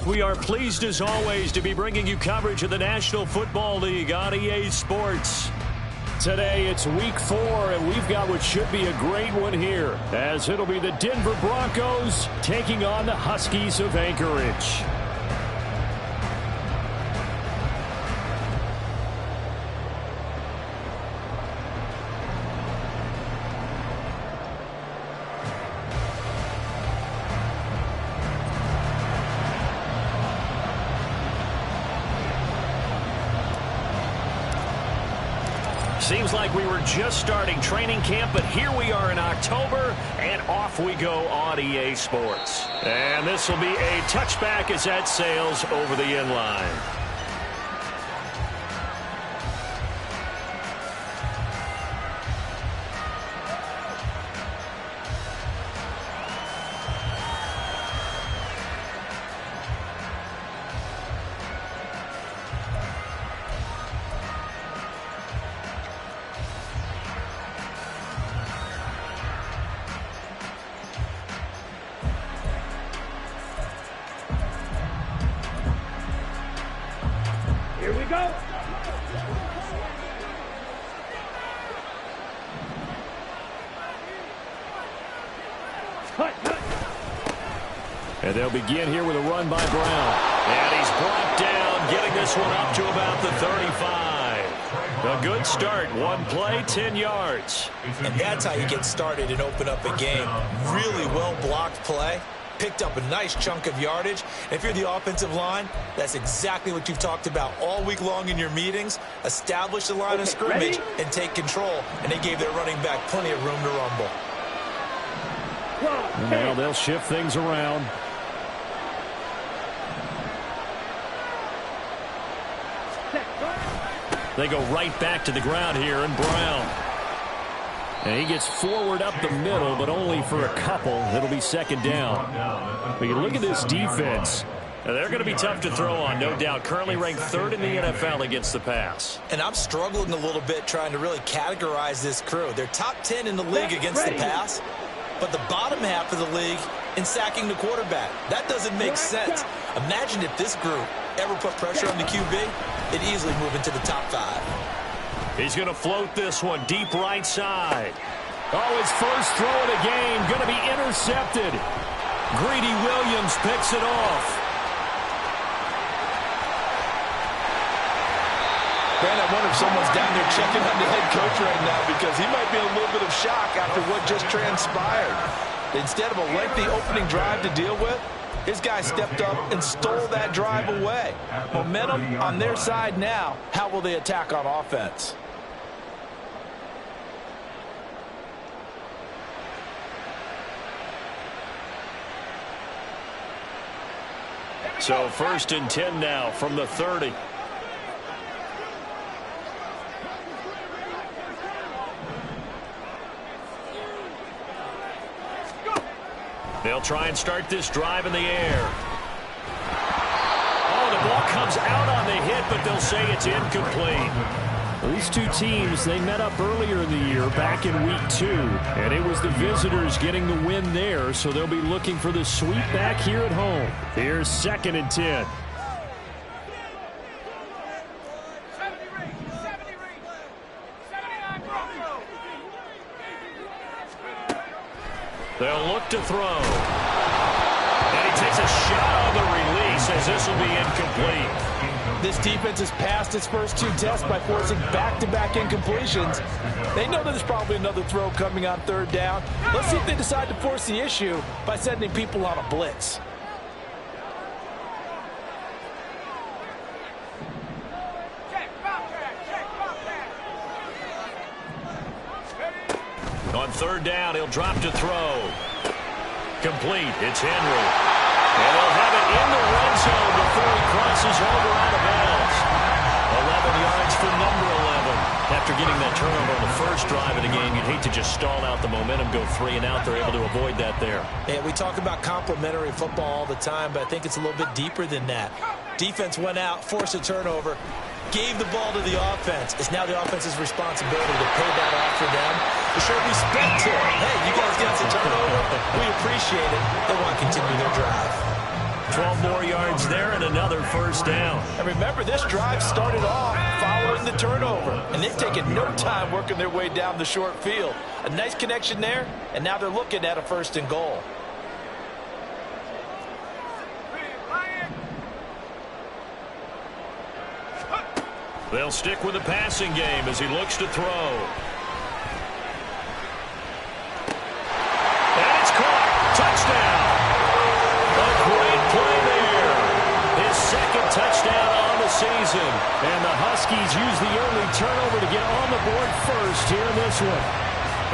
We are pleased as always to be bringing you coverage of the National Football League on EA Sports. Today it's week 4, and we've got what should be a great one here, as it'll be the Denver Broncos taking on the Huskies of Anchorage. Seems like we were just starting training camp, but here we are in October, and off we go on EA Sports. And this will be a touchback as that sails over the end line. Here we go. And they'll begin here with a run by Brown. And he's brought down, getting this one up to about the 35. A good start. One play, 10 yards. And that's how you get started and open up a game. Really well-blocked play. Picked up a nice chunk of yardage. If you're the offensive line, that's exactly what you've talked about all week long in your meetings. Establish the line of scrimmage and take control. And they gave their running back plenty of room to rumble. Now they'll shift things around. They go right back to the ground here, and Brown. And he gets forward up the middle, but only for a couple. It'll be second down. But you look at this defense. They're going to be tough to throw on, no doubt. Currently ranked 3rd in the NFL against the pass. And I'm struggling a little bit trying to really categorize this crew. They're top 10 in the league against the pass, but the bottom half of the league in sacking the quarterback. That doesn't make sense. Imagine if this group ever put pressure on the QB, it'd easily move into the top 5. He's going to float this one deep right side. Oh, his first throw of the game going to be intercepted. Greedy Williams picks it off. Man, I wonder if someone's down there checking on the head coach right now, because he might be in a little bit of shock after what just transpired. Instead of a lengthy opening drive to deal with, his guy stepped up and stole that drive away. Momentum on their side now. How will they attack on offense? So 1st and 10 now from the 30. They'll try and start this drive in the air. Oh, the ball comes out on the hit, but they'll say it's incomplete. Well, these two teams, they met up earlier in the year, back in week 2, and it was the visitors getting the win there, so they'll be looking for the sweep back here at home. Here's 2nd and 10. They'll look to throw. And he takes a shot on the release, as this will be incomplete. This defense has passed its first 2 tests by forcing back-to-back incompletions. They know that there's probably another throw coming on 3rd down. Let's see if they decide to force the issue by sending people on a blitz. On 3rd down, he'll drop to throw. Complete. It's Henry. And they'll have it in the red zone before he crosses over out of bounds. 11 yards for number 11. After getting that turnover on the first drive of the game, you'd hate to just stall out the momentum, go 3 and out. They're able to avoid that there. Yeah, we talk about complementary football all the time, but I think it's a little bit deeper than that. Defense went out, forced a turnover, gave the ball to the offense. It's now the offense's responsibility to pay that off for them, to show respect to it. Hey, you guys got the turnover. We appreciate it. They want to continue their drive. 12 more yards there and another first down. And remember, this drive started off following the turnover, and they've taken no time working their way down the short field. A nice connection there, and now they're looking at a 1st and goal. They'll stick with the passing game as he looks to throw. And it's caught. Touchdown. A great play there. His 2nd touchdown on the season. And the Huskies use the early turnover to get on the board first here in this one.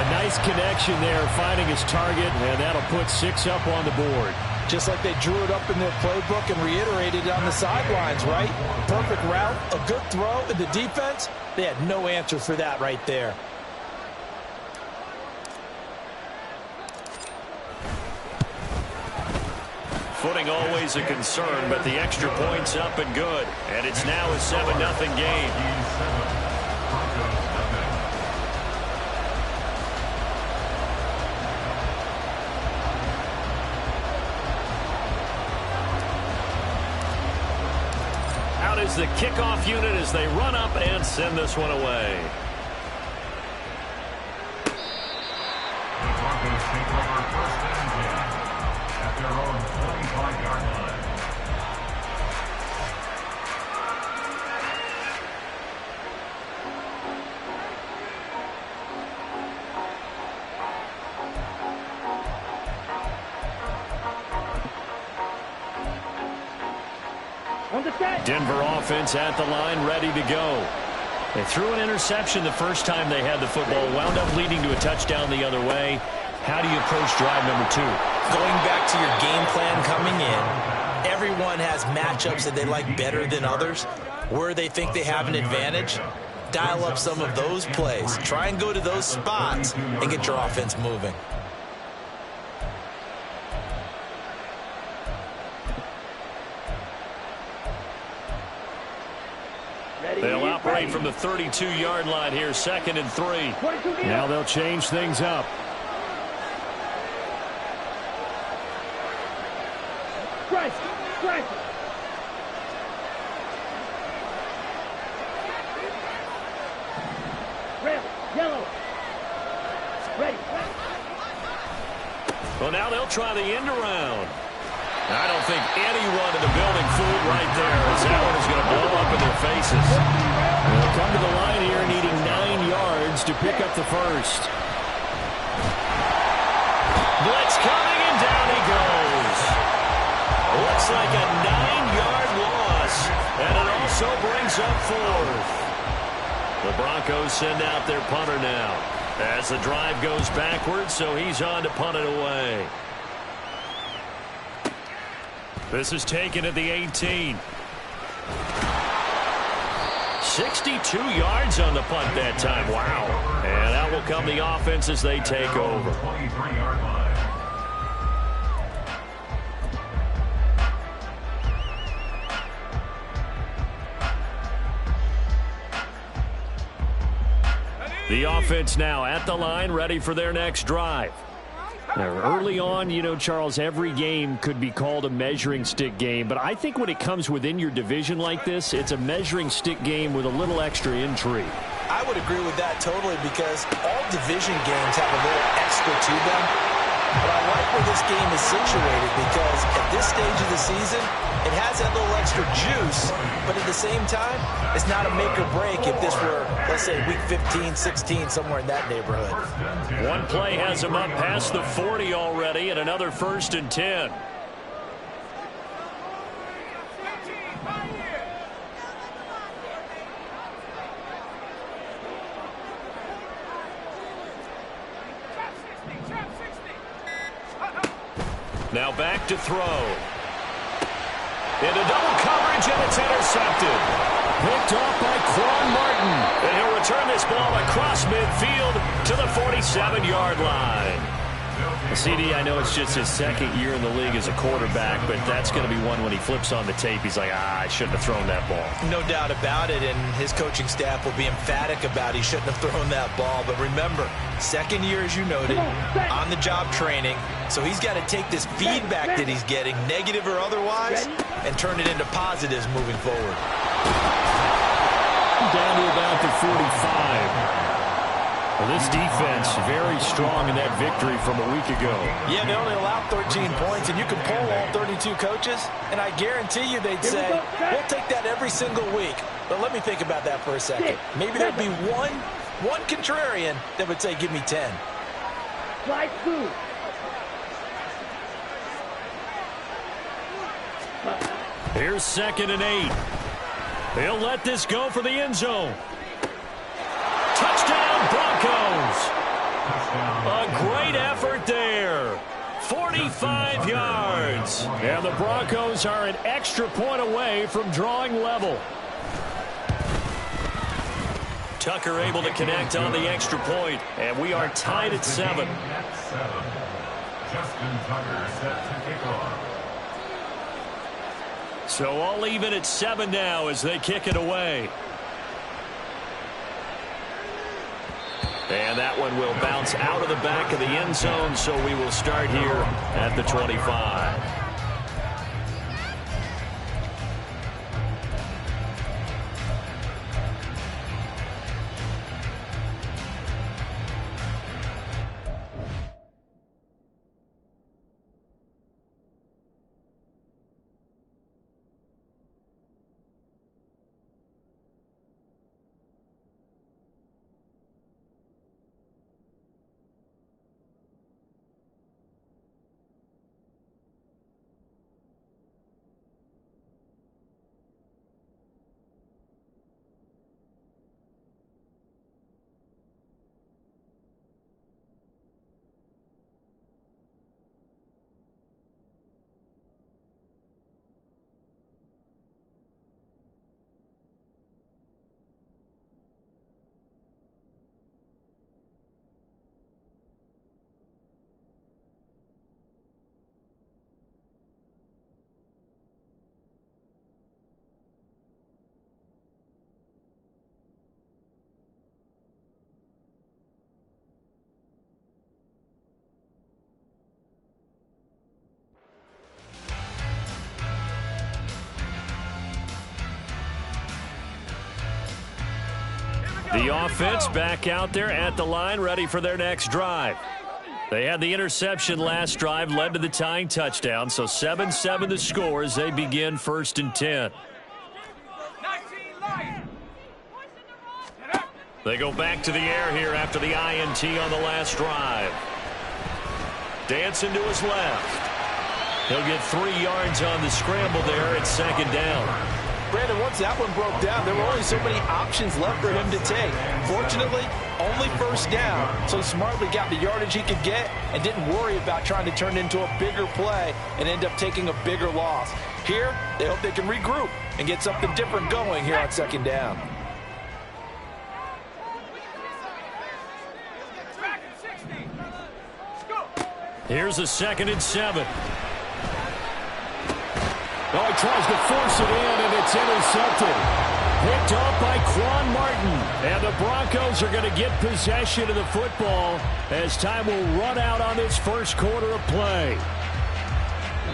A nice connection there, finding his target, and that'll put 6 up on the board. Just like they drew it up in their playbook and reiterated it on the sidelines, right? Perfect route, a good throw, and the defense, they had no answer for that right there. Footing always a concern, but the extra point's up and good. And it's now a 7-0 game. Out is the kickoff unit as they run up and send this one away. The Broncos take over 1st and 10 at their own 25-yard line. Denver offense at the line, ready to go. They threw an interception the first time they had the football, wound up leading to a touchdown the other way. How do you approach drive number 2? Going back to your game plan coming in, everyone has matchups that they like better than others. Where they think they have an advantage, dial up some of those plays. Try and go to those spots and get your offense moving. They'll operate from the 32-yard line here, 2nd and 3. Now they'll change things up. Strike! Red, yellow. Ready. Well, now they'll try the end around. I don't think anyone in the building fooled right there, as that one is going to blow up in their faces. They'll come to the line here needing 9 yards to pick up the first. Blitz coming, and down he goes. Looks like a 9-yard loss, and it also brings up 4th. The Broncos send out their punter now as the drive goes backwards, so he's on to punt it away. This is taken at the 18. 62 yards on the punt that time. Wow. And out will come the offense as they take over. 23-yard line. The offense now at the line, ready for their next drive. Now, early on, you know, Charles, every game could be called a measuring stick game, but I think when it comes within your division like this, it's a measuring stick game with a little extra intrigue. I would agree with that totally, because all division games have a little extra to them. But I like where this game is situated, because at this stage of the season, it has that little extra juice, but at the same time, it's not a make or break if this were, let's say, week 15, 16, somewhere in that neighborhood. One play has him up past the 40 already, and another 1st and 10. Now back to throw. Into double coverage, and it's intercepted. Picked off by Quan Martin. And he'll return this ball across midfield to the 47-yard line. CD, I know it's just his second year in the league as a quarterback, but that's going to be one when he flips on the tape. He's like, I shouldn't have thrown that ball. No doubt about it, and his coaching staff will be emphatic about he shouldn't have thrown that ball. But remember, second year, as you noted, on-the-job training. So he's got to take this feedback that he's getting, negative or otherwise, and turn it into positives moving forward. Down to about the 45. Well, this defense very strong in that victory from a week ago. Yeah, they only allowed 13 points, and you can poll all 32 coaches, and I guarantee you they'd say, we'll take that every single week. But let me think about that for a second. Maybe there'd be one contrarian that would say, give me 10. Slide through. Here's 2nd and 8. They'll let this go for the end zone. Touchdown, Broncos. A great effort there. 45 yards. And the Broncos are an extra point away from drawing level. Tucker able to connect on the extra point, and we are tied at 7. Justin Tucker set to kick off. So all even at 7 now as they kick it away. And that one will bounce out of the back of the end zone, so we will start here at the 25. The offense back out there at the line, ready for their next drive. They had the interception last drive, led to the tying touchdown, so 7-7 the score as they begin 1st and 10. They go back to the air here after the INT on the last drive. Dancing to his left. He'll get 3 yards on the scramble there at 2nd down. Brandon, once that one broke down, there were only so many options left for him to take. Fortunately, only 1st down, so he smartly got the yardage he could get and didn't worry about trying to turn it into a bigger play and end up taking a bigger loss. Here, they hope they can regroup and get something different going here on 2nd down. Here's a 2nd and 7. Oh, he tries to force it in, and it's intercepted. Picked off by Quan Martin. And the Broncos are going to get possession of the football as time will run out on this first quarter of play.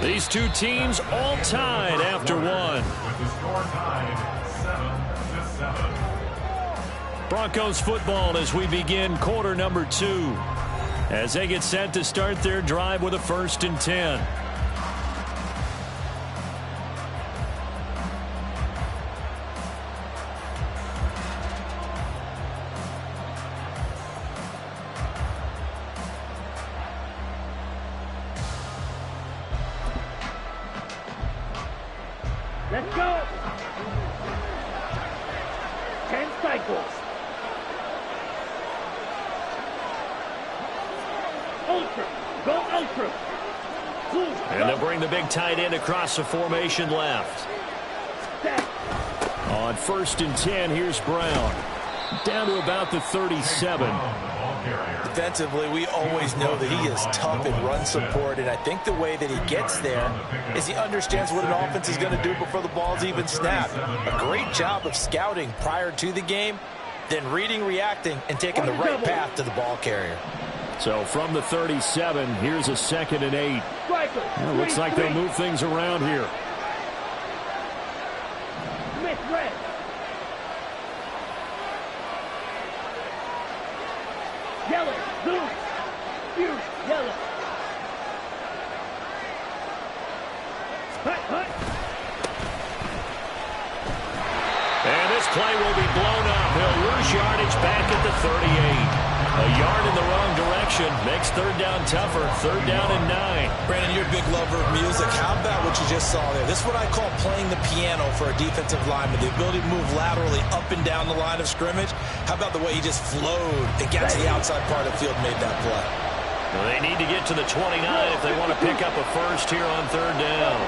These two teams all tied after one. With the score tied 7-7. Broncos football as we begin quarter number 2. As they get set to start their drive with a 1st and 10. Let's go. 10 cycles. Ultra. Go ultra. And they'll bring the big tight end across the formation left. On 1st and 10, here's Brown. Down to about the 37. carrier. Defensively, we always know that he is tough in run support, and I think the way that he gets there is he understands what an offense is going to do before the ball's even snapped. A great job of scouting prior to the game, then reading, reacting, and taking the right path to the ball carrier. So from the 37, here's a 2nd and 8. It looks like they'll move things around here. Smith red. Yellow, blue, blue, yellow. Hut, hut. And this play will be blown up. He'll lose yardage back at the 38. A yard in the wrong direction makes 3rd down tougher. 3rd down and 9. Brandon, you're a big lover of music. How about what you just saw there? This is what I call playing the piano for a defensive lineman. The ability to move laterally up and down the line of scrimmage. How about the way he just flowed and got to the outside part of the field and made that play? Well, they need to get to the 29 if they want to pick up a first here on 3rd down.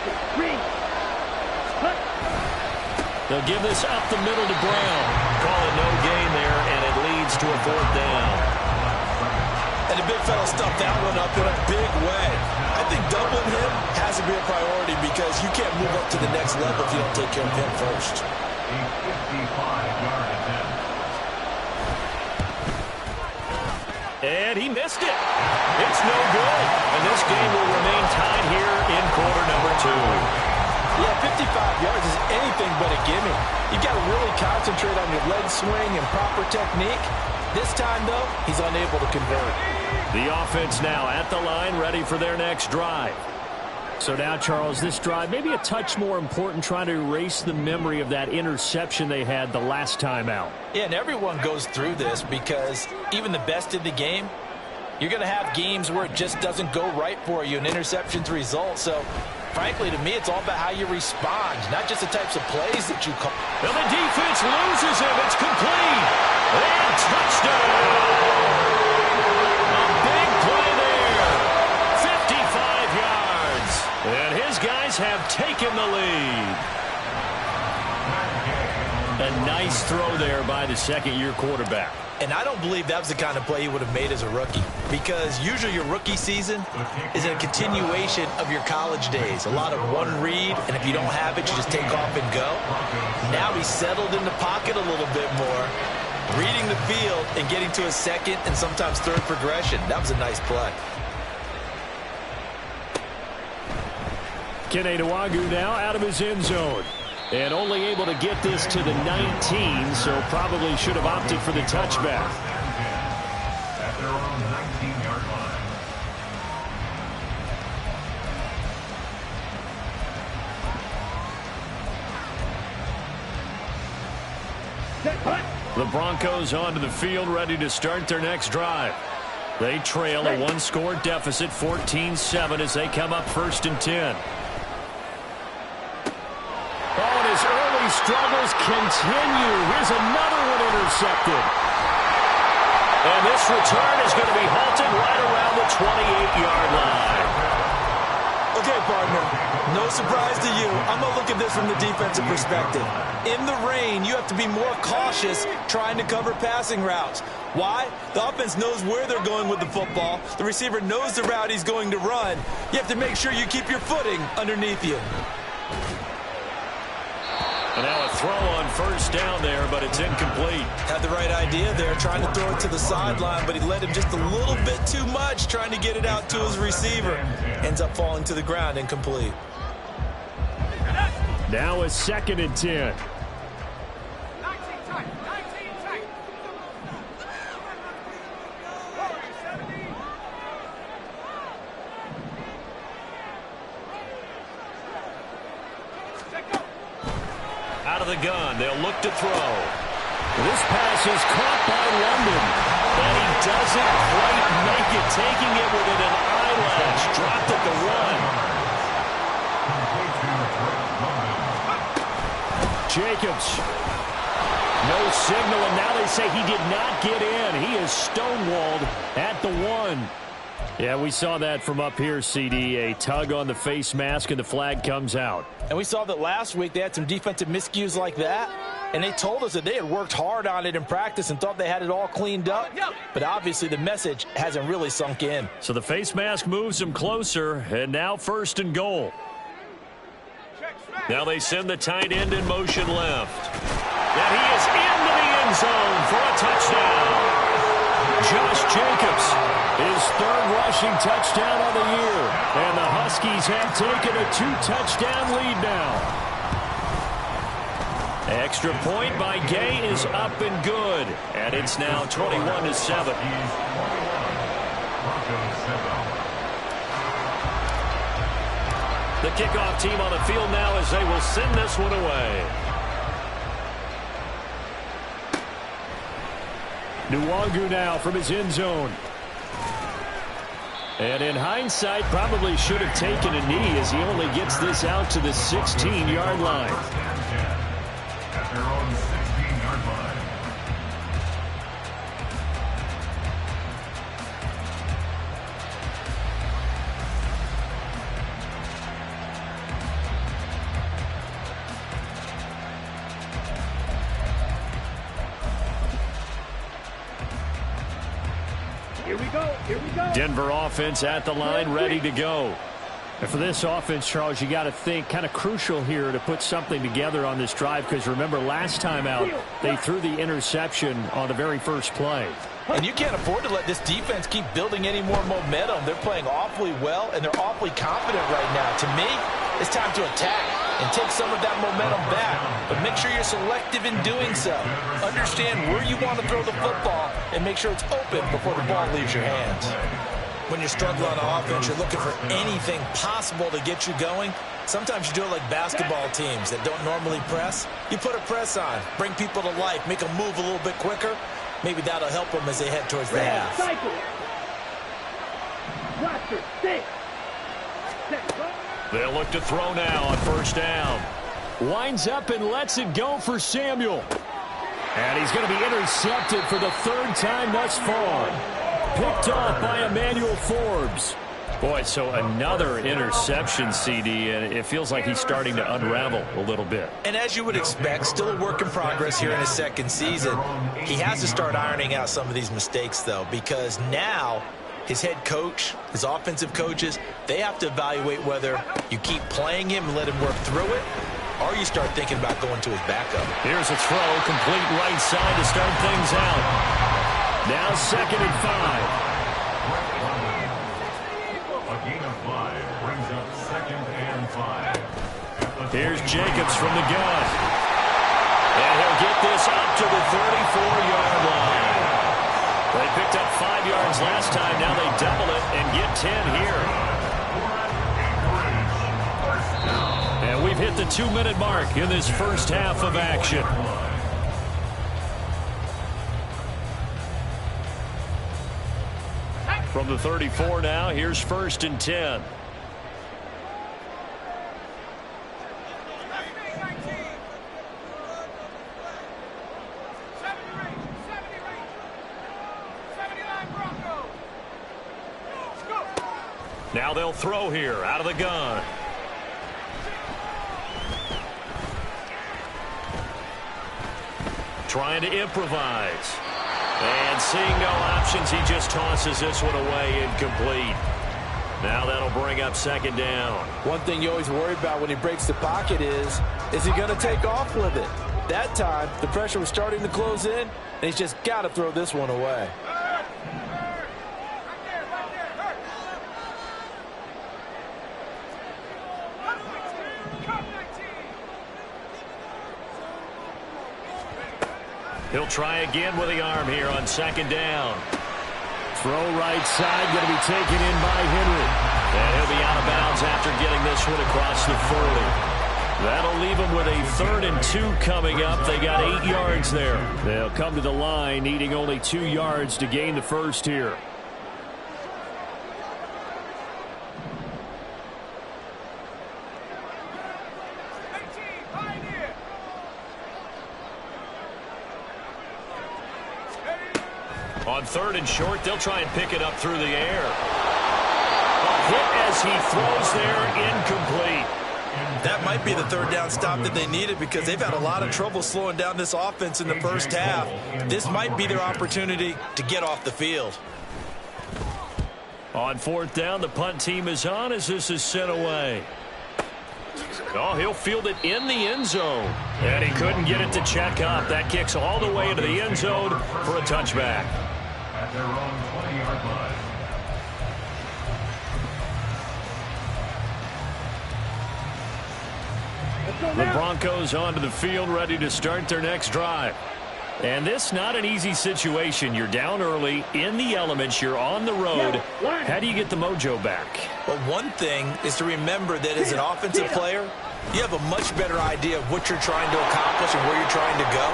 They'll give this up the middle to Brown. Call it no gain there, and it leads to a 4th down. And the big fella stuffed that one up in a big way. I think doubling him has to be a priority because you can't move up to the next level if you don't take care of him first. A 55-yard attempt. And he missed it. It's no good. And this game will remain tied here in quarter number 2. Yeah, 55 yards is anything but a gimme. You've got to really concentrate on your leg swing and proper technique. This time, though, he's unable to convert. The offense now at the line, ready for their next drive. So now, Charles, this drive maybe a touch more important, trying to erase the memory of that interception they had the last time out. Yeah, and everyone goes through this because even the best in the game, you're going to have games where it just doesn't go right for you, and interceptions result. So, frankly, to me, it's all about how you respond, not just the types of plays that you call. Well, the defense loses him. It's complete. And touchdown. A big play there. 55 yards. And his guys have taken the lead. A nice throw there by the second-year quarterback. And I don't believe that was the kind of play he would have made as a rookie, because usually your rookie season is a continuation of your college days. A lot of one read, and if you don't have it, you just take off and go. Now he's settled in the pocket a little bit more, reading the field and getting to a second and sometimes third progression. That was a nice play. Kene Nwangwu now out of his end zone. And only able to get this to the 19, so probably should have opted for the touchback. At their own 19-yard line. The Broncos onto the field, ready to start their next drive. They trail a one-score deficit, 14-7, as they come up 1st and 10. Oh, and his early struggles continue. Here's another one intercepted. And this return is going to be halted right around the 28-yard line. Okay, partner, no surprise to you. I'm going to look at this from the defensive perspective. In the rain, you have to be more cautious trying to cover passing routes. Why? The offense knows where they're going with the football. The receiver knows the route he's going to run. You have to make sure you keep your footing underneath you. And now a throw on 1st down there, but it's incomplete. Had the right idea there, trying to throw it to the sideline, but he led him just a little bit too much, trying to get it out to his receiver. Ends up falling to the ground, incomplete. Now a 2nd and 10. Out of the gun, they'll look to throw. This pass is caught by London, and he doesn't quite make it, taking it within an eyelash. Dropped at the run. Jacobs. No signal, and now they say he did not get in. He is stonewalled at the 1. Yeah, we saw that from up here, CD. A tug on the face mask, and the flag comes out. And we saw that last week they had some defensive miscues like that. And they told us that they had worked hard on it in practice and thought they had it all cleaned up. But obviously the message hasn't really sunk in. So the face mask moves him closer, and now 1st and goal. Now they send the tight end in motion left. And he is into the end zone for a touchdown. Josh Jacobs, his 3rd rushing touchdown of the year. And the Huskies have taken a 2-touchdown lead now. Extra point by Gay is up and good. And it's now 21-7. The kickoff team on the field now as they will send this one away. Nwangu now from his end zone. And in hindsight, probably should have taken a knee as he only gets this out to the 16-yard line. At their own 16-yard line. Here we go. Here we go. Denver offense at the line, ready to go. And for this offense, Charles, you got to think kind of crucial here to put something together on this drive, because remember last time out they threw the interception on the very first play. And you can't afford to let this defense keep building any more momentum. They're playing awfully well, and they're awfully confident right now. To me, it's time to attack and take some of that momentum back. But make sure you're selective in doing so. Understand where you want to throw the football and make sure it's open before the ball leaves your hands. When you're struggling on offense, you're looking for anything possible to get you going. Sometimes you do it like basketball teams that don't normally press. You put a press on, bring people to life, make them move a little bit quicker. Maybe that'll help them as they head towards the half. Cycle. Roster, six. They'll look to throw now on 1st down. Winds up and lets it go for Samuel. And he's going to be intercepted for the 3rd time thus far. Picked off by Emmanuel Forbes. Boy, so another interception, CD, and it feels like he's starting to unravel a little bit. And as you would expect, still a work in progress here in his 2nd season. He has to start ironing out some of these mistakes, though, because now his head coach, his offensive coaches, they have to evaluate whether you keep playing him and let him work through it, or you start thinking about going to his backup. Here's a throw, complete right side to start things out. Now 2nd and 5. A gain of 5 brings up 2nd and 5. Here's Jacobs from the gun. And he'll get this up to the 34-yard line. They picked up 5 yards last time. Now they double it and get 10 here. And we've hit the 2-minute mark in this first half of action. From the 34 now, here's 1st and 10. Now they'll throw here out of the gun. Trying to improvise. And seeing no options, he just tosses this one away, incomplete. Now that'll bring up 2nd down. One thing you always worry about when he breaks the pocket is he going to take off with it? That time, the pressure was starting to close in, and he's just got to throw this one away. He'll try again with the arm here on 2nd down. Throw right side, going to be taken in by Henry. And he'll be out of bounds after getting this one across the 40. That'll leave them with a 3rd and 2 coming up. They got 8 yards there. They'll come to the line needing only 2 yards to gain the first here. On 3rd and short, they'll try and pick it up through the air. A hit as he throws there, incomplete. That might be the third down stop that they needed because they've had a lot of trouble slowing down this offense in the first half. This might be their opportunity to get off the field. On fourth down, the punt team is on as this is sent away. Oh, he'll field it in the end zone. And he couldn't get it to check up. That kicks all the way into the end zone for a touchback. At their own 20-yard line. The Broncos onto the field, ready to start their next drive. And this not an easy situation. You're down early, in the elements, you're on the road. How do you get the mojo back? Well, one thing is to remember that as an offensive player, you have a much better idea of what you're trying to accomplish and where you're trying to go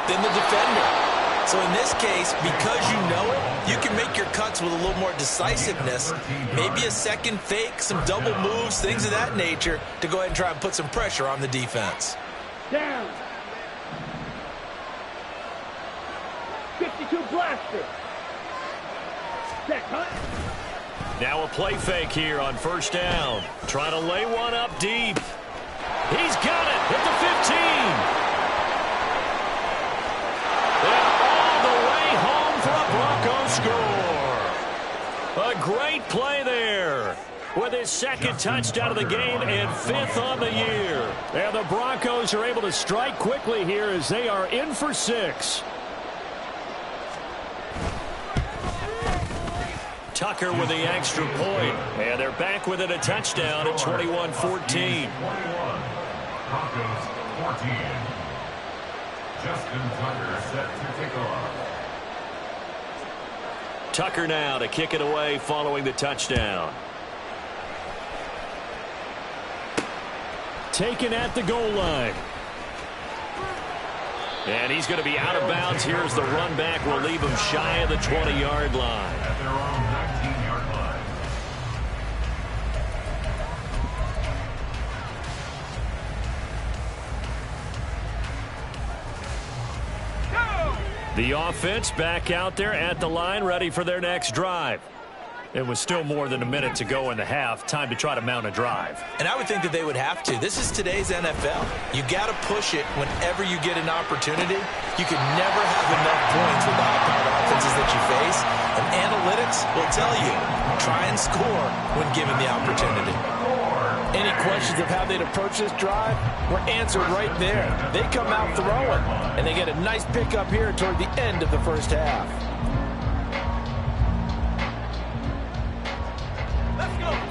than the defender. So in this case, because you know it, you can make your cuts with a little more decisiveness, maybe a second fake, some double moves, things of that nature, to go ahead and try and put some pressure on the defense. Down. 52 blaster. Set, hunt. Now a play fake here on first down. Trying to lay one up deep. He's got it at the 15. Score. A great play there with his second touchdown of the game and fifth on the year. And the Broncos are able to strike quickly here as they are in for 6. Tucker with the extra point. And they're back within a touchdown at 21-14. Broncos 14. Justin Tucker set to take off. Tucker now to kick it away following the touchdown. Taken at the goal line. And he's going to be out of bounds. Here's the run back. Will leave him shy of the 20-yard line. At their own 19-yard line. The offense back out there at the line, ready for their next drive. It was still more than a minute to go in the half. Time to try to mount a drive. And I would think that they would have to. This is today's NFL. You got to push it whenever you get an opportunity. You can never have enough points with the high-powered offenses that you face. And analytics will tell you, try and score when given the opportunity. Any questions of how they'd approach this drive were answered right there. They come out throwing, and they get a nice pickup here toward the end of the first half.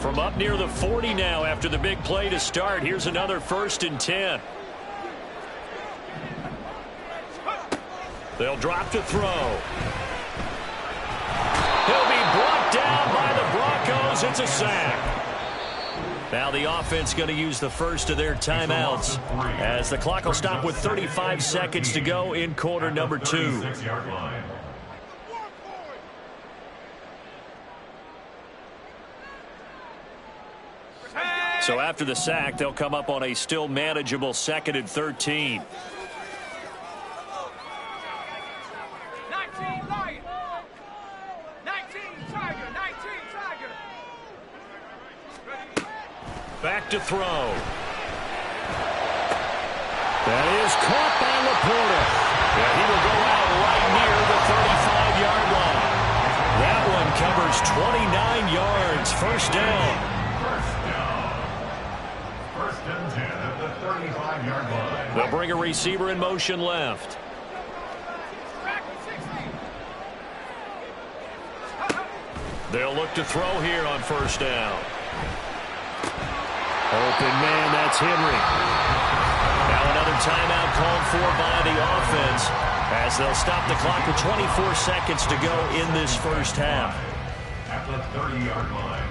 From up near the 40 now after the big play to start. Here's another 1st and 10. They'll drop to throw. He'll be brought down by the Broncos. It's a sack. Now the offense going to use the first of their timeouts as the clock will stop with 35 seconds to go in quarter number 2. So after the sack, they'll come up on a still manageable 2nd and 13. 19 Lion. 19 Tiger. 19 Tiger. Back to throw. That is caught by Laporta. And he will go out right near the 35-yard line. That one covers 29 yards. First down. First and 10 at the 35-yard line. They'll bring a receiver in motion left. They'll look to throw here on first down. Open man, that's Henry. Now another timeout called for by the offense as they'll stop the clock with 24 seconds to go in this first half. At the 30-yard line.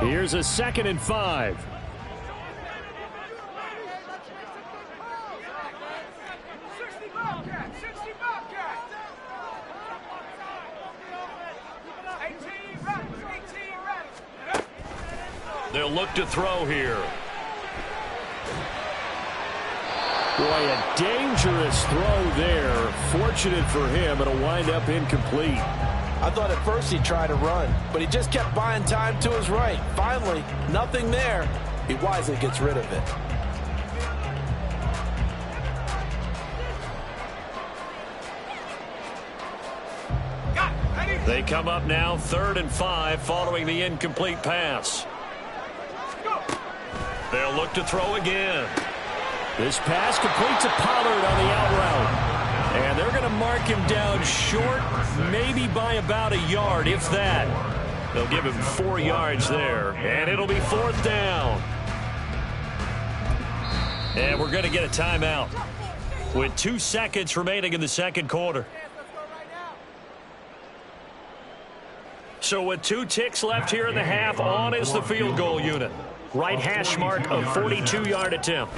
Here's a 2nd and 5. They'll look to throw here. Boy, a dangerous throw there. Fortunate for him, it'll wind up incomplete. I thought at first he'd try to run, but he just kept buying time to his right. Finally, nothing there. He wisely gets rid of it. They come up now 3rd and 5 following the incomplete pass. They'll look to throw again. This pass complete to Pollard on the out route. And they're going to mark him down short, maybe by about a yard, if that. They'll give him 4 yards there, and it'll be 4th down. And we're going to get a timeout with 2 seconds remaining in the second quarter. So with 2 ticks left here in the half, on is the field goal unit. Right hash mark of 42-yard attempt.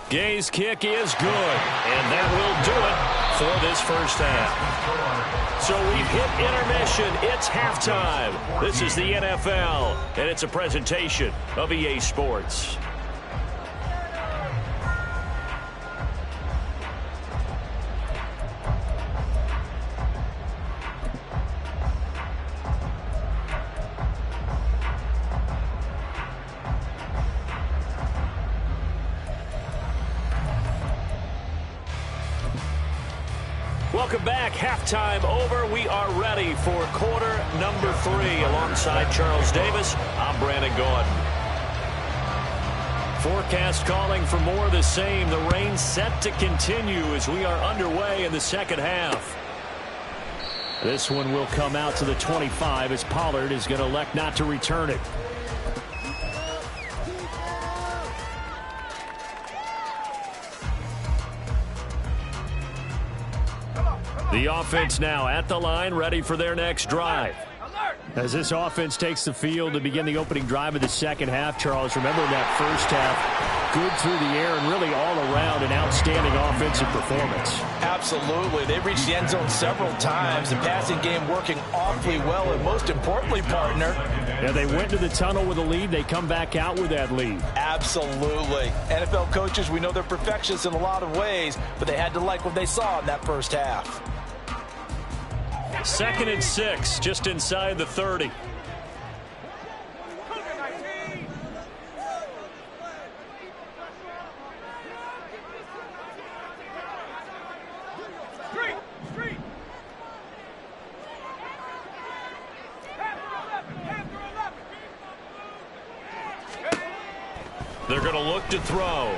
Gay's kick is good, and that will do it for this first half. So we've hit intermission. It's halftime. This is the NFL, and it's a presentation of EA Sports. Welcome back. Halftime over. We are ready for quarter number 3. Alongside Charles Davis, I'm Brandon Gordon. Forecast calling for more of the same. The rain set to continue as we are underway in the second half. This one will come out to the 25 as Pollard is going to elect not to return it. The offense now at the line, ready for their next drive. As this offense takes the field to begin the opening drive of the second half, Charles, remember in that first half, good through the air and really all around an outstanding offensive performance. Absolutely. They reached the end zone several times. The passing game working awfully well, and most importantly, partner. Yeah, they went to the tunnel with a lead. They come back out with that lead. Absolutely. NFL coaches, we know they're perfectionists in a lot of ways, but they had to like what they saw in that first half. 2nd and 6, just inside the 30. They're going to look to throw.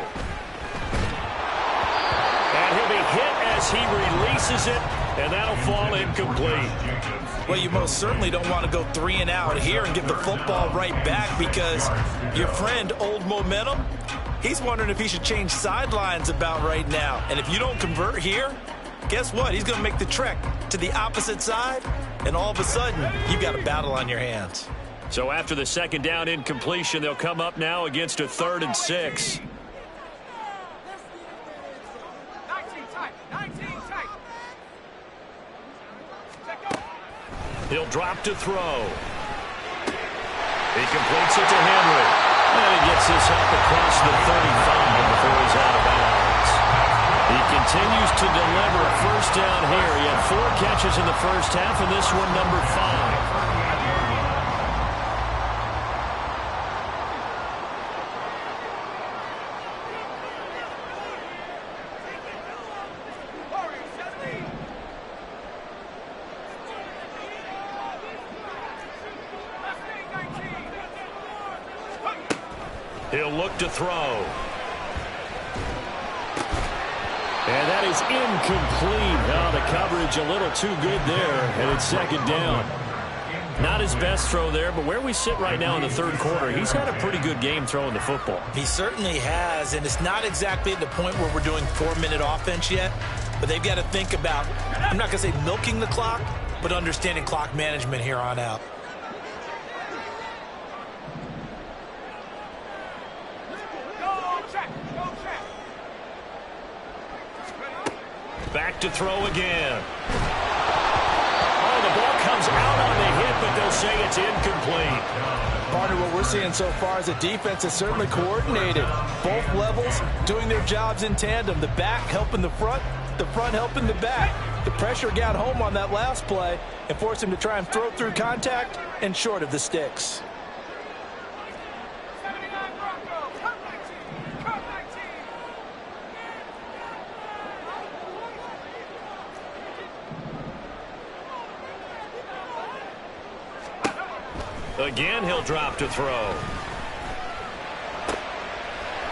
And he'll be hit as he releases it, and that'll fall incomplete. Well, you most certainly don't want to go 3 and out here and give the football right back, because your friend, Old Momentum, he's wondering if he should change sidelines about right now. And if you don't convert here, guess what? He's going to make the trek to the opposite side, and all of a sudden, you've got a battle on your hands. So after the second down incompletion, they'll come up now against a 3rd and 6. 19 tight. He'll drop to throw. He completes it to Henry. And he gets this up across the 35 before he's out of bounds. He continues to deliver first down here. He had 4 catches in the first half, and this one number 5. He'll look to throw. And that is incomplete. Oh, the coverage a little too good there, and it's 2nd down. Not his best throw there, but where we sit right now in the 3rd quarter, he's had a pretty good game throwing the football. He certainly has, and it's not exactly at the point where we're doing 4-minute offense yet, but they've got to think about, I'm not going to say milking the clock, but understanding clock management here on out. Back to throw again. Oh, the ball comes out on the hit, but they'll say it's incomplete. Partner, what we're seeing so far is a defense is certainly coordinated. Both levels doing their jobs in tandem. The back helping the front helping the back. The pressure got home on that last play and forced him to try and throw through contact and short of the sticks. Again, he'll drop to throw.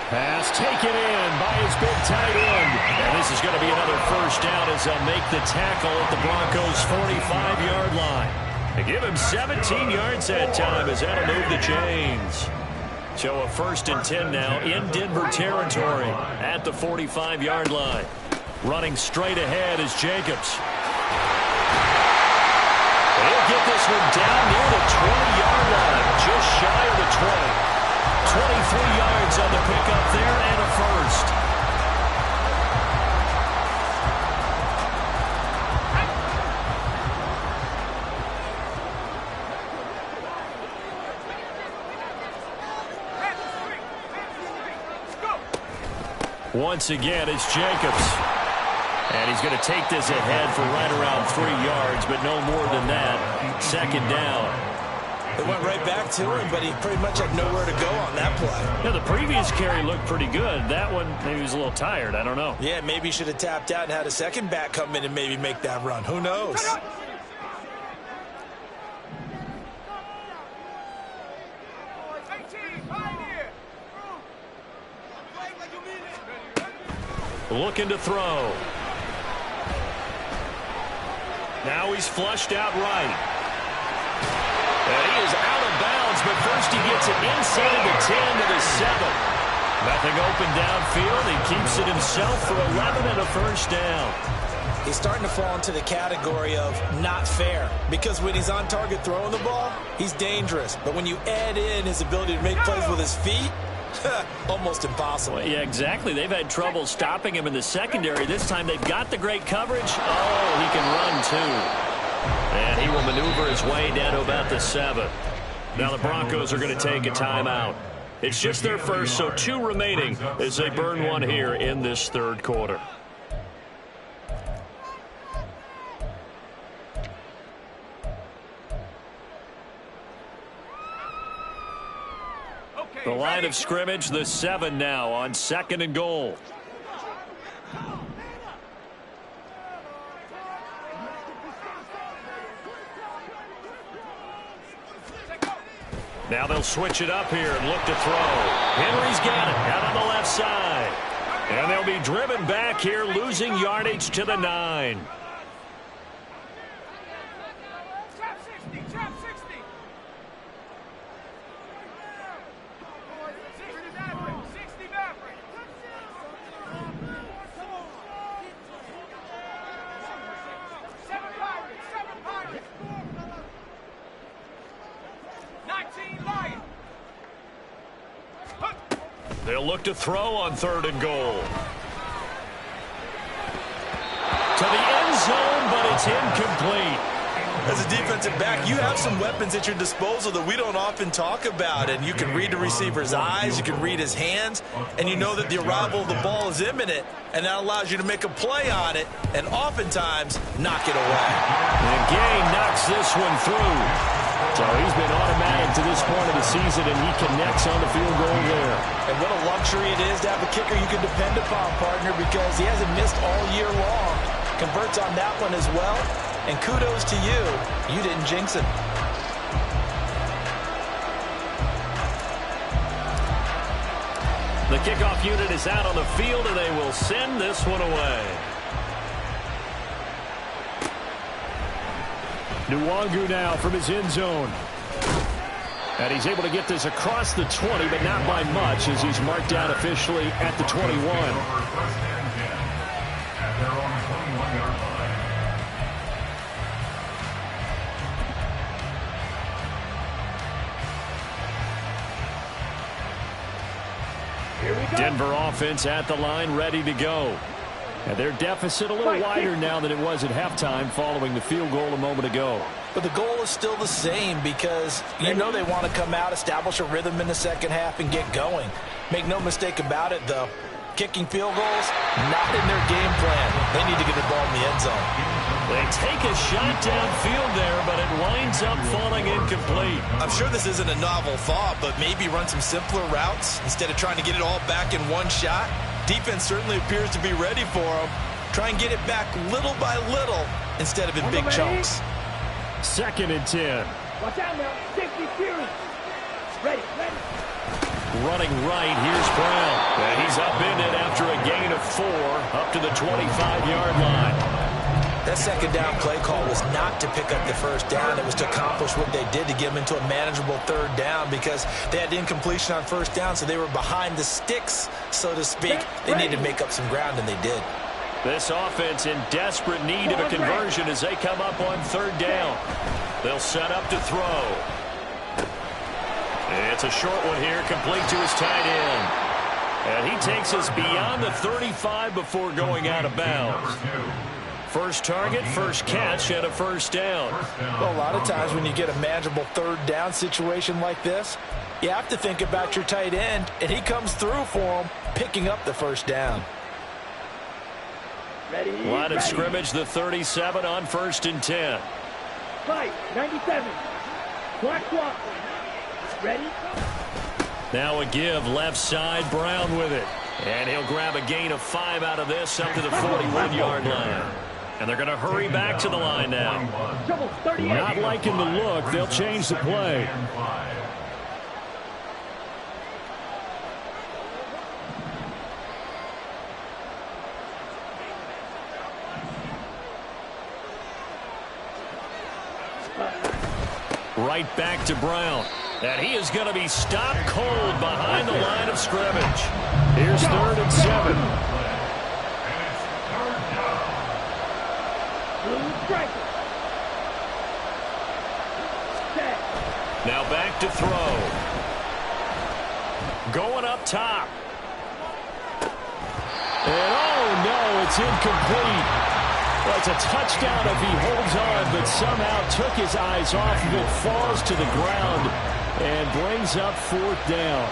Pass taken in by his big tight end. And this is going to be another first down as they'll make the tackle at the Broncos' 45-yard line. They give him 17 yards that time as that'll move the chains. So a 1st and 10 now in Denver territory at the 45-yard line. Running straight ahead is Jacobs. He'll get this one down near the 20-yard line, just shy of the 20. 23 yards on the pickup there and a first. Once again, it's Jacobs. And he's going to take this ahead for right around 3 yards, but no more than that. 2nd down. It went right back to him, but he pretty much had nowhere to go on that play. Yeah, the previous carry looked pretty good. That one, maybe he was a little tired. I don't know. Yeah, maybe he should have tapped out and had a second back come in and maybe make that run. Who knows? Looking to throw. Now he's flushed out right. And he is out of bounds, but first he gets it inside the 10 to the 7. Nothing open downfield. He keeps it himself for 11 and a first down. He's starting to fall into the category of not fair, because when he's on target throwing the ball, he's dangerous. But when you add in his ability to make plays with his feet, almost impossible. Well, yeah, exactly. They've had trouble stopping him in the secondary. This time they've got the great coverage. Oh, he can run too. And he will maneuver his way down to about the 7. Now the Broncos are going to take a timeout. It's just their first, so 2 remaining as they burn one here in this 3rd quarter. The line of scrimmage, the 7 now on 2nd and goal. Now they'll switch it up here and look to throw. Henry's got it out on the left side. And they'll be driven back here, losing yardage to the 9. They'll look to throw on 3rd and goal. To the end zone, but it's incomplete. As a defensive back, you have some weapons at your disposal that we don't often talk about. And you can read the receiver's eyes, you can read his hands, and you know that the arrival of the ball is imminent. And that allows you to make a play on it and oftentimes knock it away. And Gay knocks this one through. So he's been automatic to this point of the season, and he connects on the field goal there. And what a luxury it is to have a kicker you can depend upon, partner, because he hasn't missed all year long. Converts on that one as well. And kudos to you. You didn't jinx him. The kickoff unit is out on the field, and they will send this one away. Nwangu now from his end zone. And he's able to get this across the 20, but not by much, as he's marked out officially at the 21. Denver offense at the line, ready to go. And their deficit a little wider now than it was at halftime following the field goal a moment ago. But the goal is still the same because you know they want to come out, establish a rhythm in the second half, and get going. Make no mistake about it, though. Kicking field goals, not in their game plan. They need to get the ball in the end zone. They take a shot downfield there, but it winds up falling incomplete. I'm sure this isn't a novel thought, but maybe run some simpler routes instead of trying to get it all back in one shot. Defense certainly appears to be ready for them. Try and get it back little by little instead of in big chunks. 2nd and 10. Watch out now. Safety series. Ready. Running right, here's Brown. And he's upended after a gain of 4 up to the 25-yard line. That second down play call was not to pick up the first down. It was to accomplish what they did to get them into a manageable 3rd down because they had incompletion on 1st down, so they were behind the sticks, so to speak. They needed to make up some ground, and they did. This offense in desperate need of a conversion as they come up on 3rd down. They'll set up to throw. It's a short one here, complete to his tight end. And he takes us beyond the 35 before going out of bounds. First target, first catch, and a 1st down. Well, a lot of times when you get a manageable 3rd down situation like this, you have to think about your tight end, and he comes through for him, picking up the 1st down. Line of scrimmage, the 37 on 1st and 10. Fight, 97. Clock. Ready? Now a give, left side, Brown with it. And he'll grab a gain of 5 out of this up to the 41-yard line. And they're going to hurry back to the line now. Not liking the look, they'll change the play. Right back to Brown. And he is going to be stopped cold behind the line of scrimmage. Here's 3rd and 7. Now back to throw. Going up top. And oh no, it's incomplete. Well, it's a touchdown if he holds on, but somehow took his eyes off of it, falls to the ground, and brings up 4th down.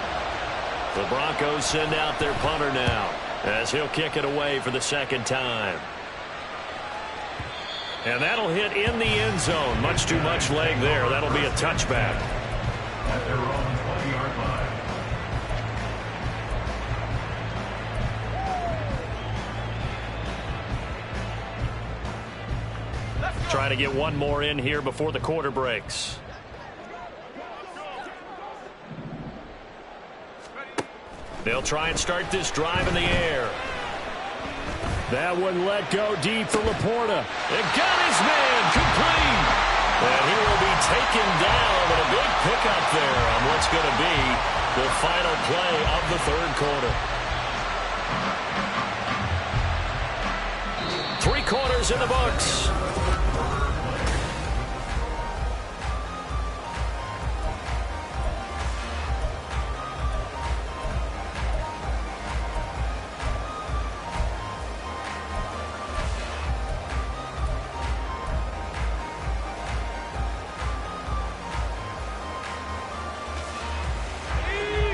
The Broncos send out their punter now, as he'll kick it away for the 2nd time. And that'll hit in the end zone. Much too much leg there. That'll be a touchback. At their own 20-yard line. Trying to get one more in here before the quarter breaks. They'll try and start this drive in the air. That one let go deep for Laporta. And got his man complete. And he will be taken down with a big pickup there on what's going to be the final play of the 3rd quarter. 3 quarters in the books.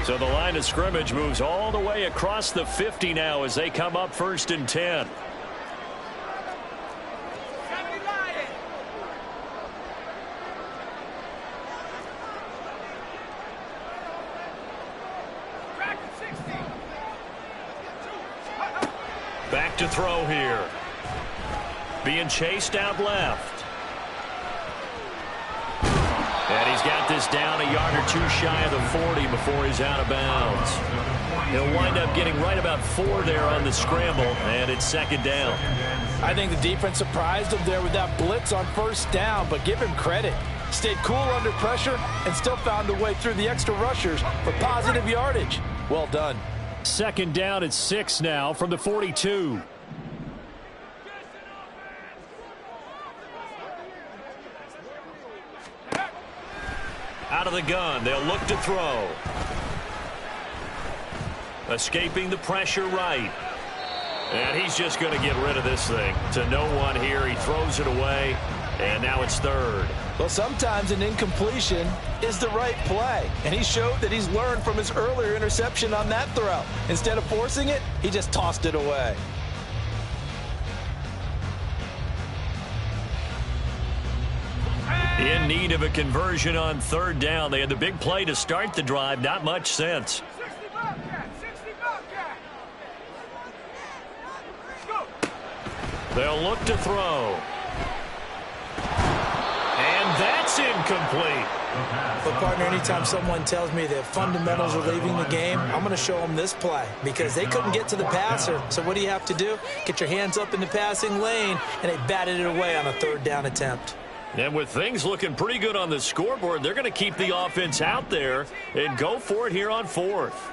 So the line of scrimmage moves all the way across the 50 now as they come up 1st and 10. Back to throw here. Being chased out left. And he's got this down a yard or 2 shy of the 40 before he's out of bounds. He'll wind up getting right about 4 there on the scramble, and it's 2nd down. I think the defense surprised him there with that blitz on 1st down, but give him credit. Stayed cool under pressure and still found a way through the extra rushers for positive yardage. Well done. 2nd down at 6 now from the 42. Out of the gun, they'll look to throw. Escaping the pressure right. And he's just going to get rid of this thing. To no one here, he throws it away, and now it's 3rd. Well, sometimes an incompletion is the right play, and he showed that he's learned from his earlier interception on that throw. Instead of forcing it, he just tossed it away. In need of a conversion on third down. They had the big play to start the drive. Not much sense. 60 Bobcat, 60 Bobcat. Go. They'll look to throw. And that's incomplete. But, partner, anytime someone tells me that fundamentals are leaving the game, I'm going to show them this play because they couldn't get to the passer. So what do you have to do? Get your hands up in the passing lane, and they batted it away on a third down attempt. And with things looking pretty good on the scoreboard, they're going to keep the offense out there and go for it here on fourth.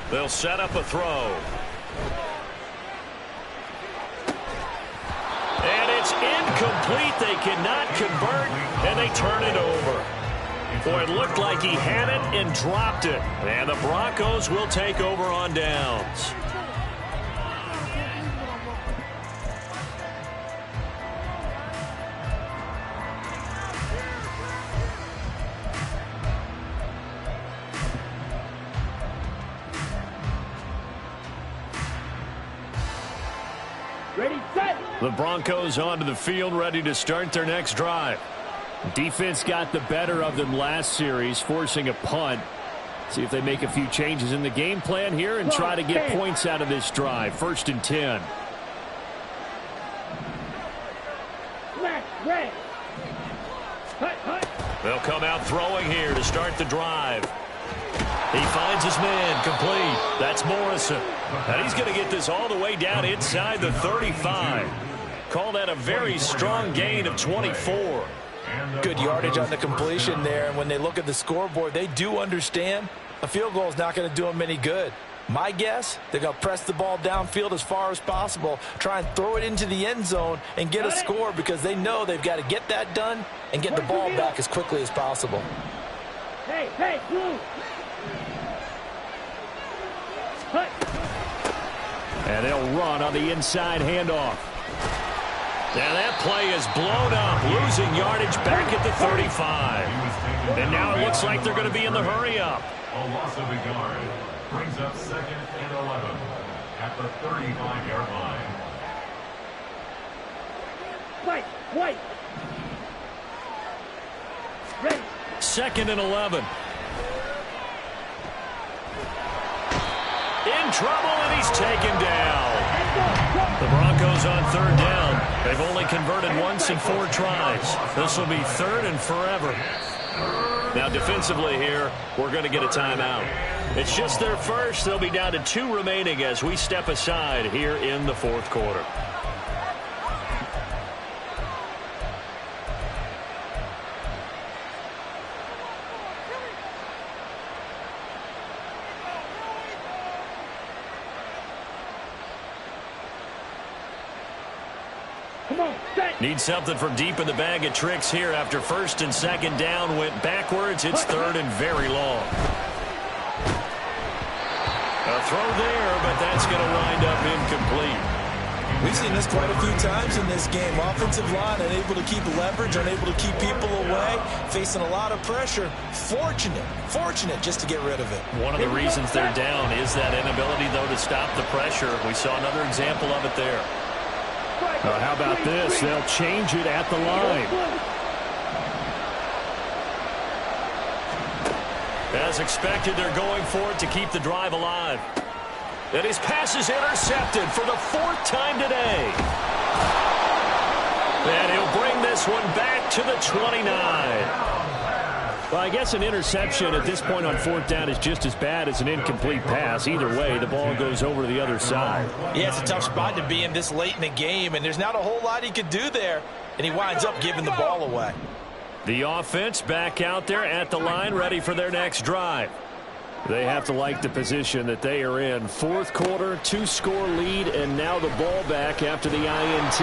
They'll set up a throw. And it's incomplete. They cannot convert, and they turn it over. Boy, it looked like he had it and dropped it. And the Broncos will take over on downs. Ready, set. The Broncos onto the field, ready to start their next drive. Defense got the better of them last series, forcing a punt. See if they make a few changes in the game plan here and try to get points out of this drive. 1st and 10. Smash, red. Hut, hut. They'll come out throwing here to start the drive. He finds his man, complete. That's Morrison. And he's going to get this all the way down inside the 35. Call that a very strong gain of 24. Good yardage on the completion there, and when they look at the scoreboard, they do understand a field goal is not going to do them any good. My guess, they're going to press the ball downfield as far as possible, try and throw it into the end zone and get a score because they know they've got to get that done and get the ball back as quickly as possible. Hey, hey, blue. Hut. And they'll run on the inside handoff. Now that play is blown up, losing yardage back at the 35. And now it looks like they're going to be in the hurry-up. A loss of a yard brings up 2nd and 11 at the 35-yard line. White, white. Ready. 2nd and 11. In trouble, and he's taken down. The Broncos on third down. They've only converted once in 4 tries. This will be 3rd and forever. Now defensively here, we're going to get a timeout. It's just their first. They'll be down to 2 remaining as we step aside here in the 4th quarter. Need something from deep in the bag of tricks here after 1st and 2nd down went backwards. It's 3rd and very long. A throw there, but that's going to wind up incomplete. We've seen this quite a few times in this game. Offensive line unable to keep leverage, unable to keep people away, facing a lot of pressure. Fortunate just to get rid of it. One of the reasons they're down is that inability, though, to stop the pressure. We saw another example of it there. How about this? They'll change it at the line. As expected, they're going for it to keep the drive alive. And his pass is intercepted for the 4th time today. And he'll bring this one back to the 29. Well, I guess an interception at this point on 4th down is just as bad as an incomplete pass. Either way, the ball goes over to the other side. Yeah, it's a tough spot to be in this late in the game, and there's not a whole lot he could do there, and he winds up giving the ball away. The offense back out there at the line, ready for their next drive. They have to like the position that they are in. 4th quarter, 2-score lead, and now the ball back after the INT.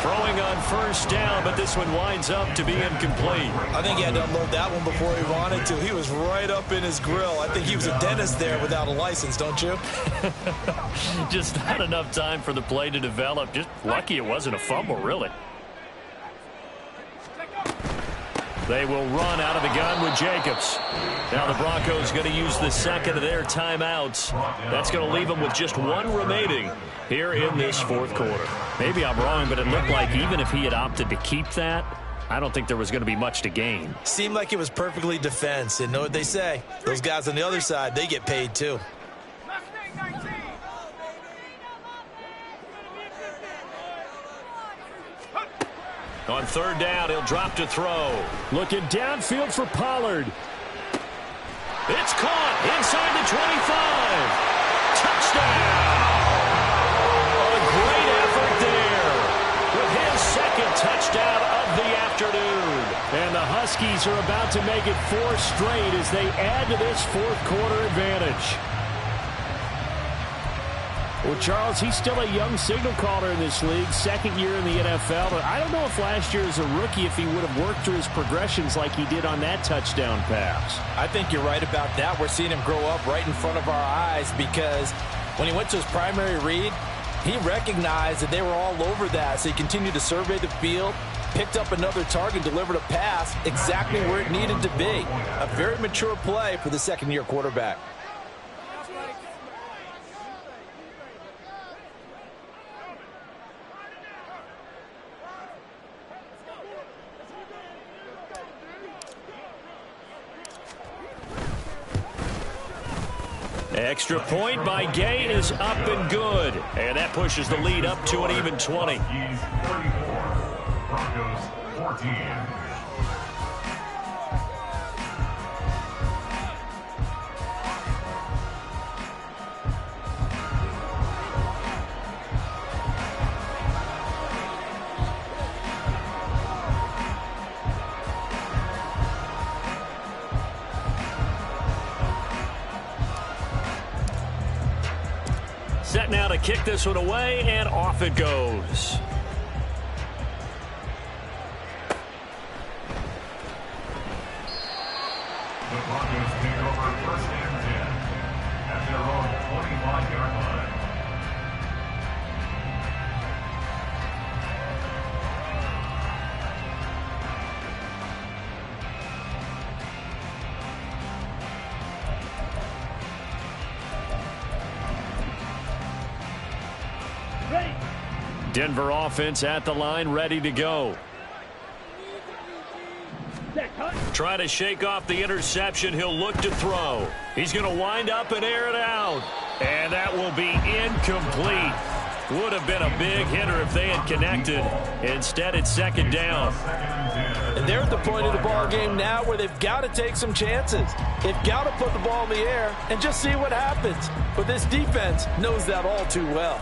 Throwing on first down, but this one winds up to be incomplete. I think he had to unload that one before he wanted to. He was right up in his grill. I think he was a dentist there without a license, don't you? Just not enough time for the play to develop. Just lucky it wasn't a fumble, really. They will run out of the gun with Jacobs. Now the Broncos going to use the second of their timeouts. That's going to leave them with just one remaining here in this fourth quarter. Maybe I'm wrong, but it looked like even if he had opted to keep that, I don't think there was going to be much to gain. Seemed like it was perfectly defense. And know what they say? Those guys on the other side, they get paid too. On third down, he'll drop to throw. Looking downfield for Pollard. It's caught inside the 25. Touchdown! A great effort there with his second touchdown of the afternoon. And the Huskies are about to make it 4 straight as they add to this fourth quarter advantage. Well, Charles, he's still a young signal caller in this league, second year in the NFL. But I don't know if last year as a rookie, if he would have worked through his progressions like he did on that touchdown pass. I think you're right about that. We're seeing him grow up right in front of our eyes because when he went to his primary read, he recognized that they were all over that. So he continued to survey the field, picked up another target, delivered a pass exactly where it needed to be. A very mature play for the second-year quarterback. Extra point by Gay is up and good. And that pushes the lead up to an even 20. He's 34. Broncos 14. Set now to kick this one away, and off it goes. The Broncos take over first and 10 at their own 25-yard line. Denver offense at the line, ready to go. Try to shake off the interception. He'll look to throw. He's going to wind up and air it out. And that will be incomplete. Would have been a big hitter if they had connected. Instead, it's second down. And they're at the point of the ball game now where they've got to take some chances. They've got to put the ball in the air and just see what happens. But this defense knows that all too well.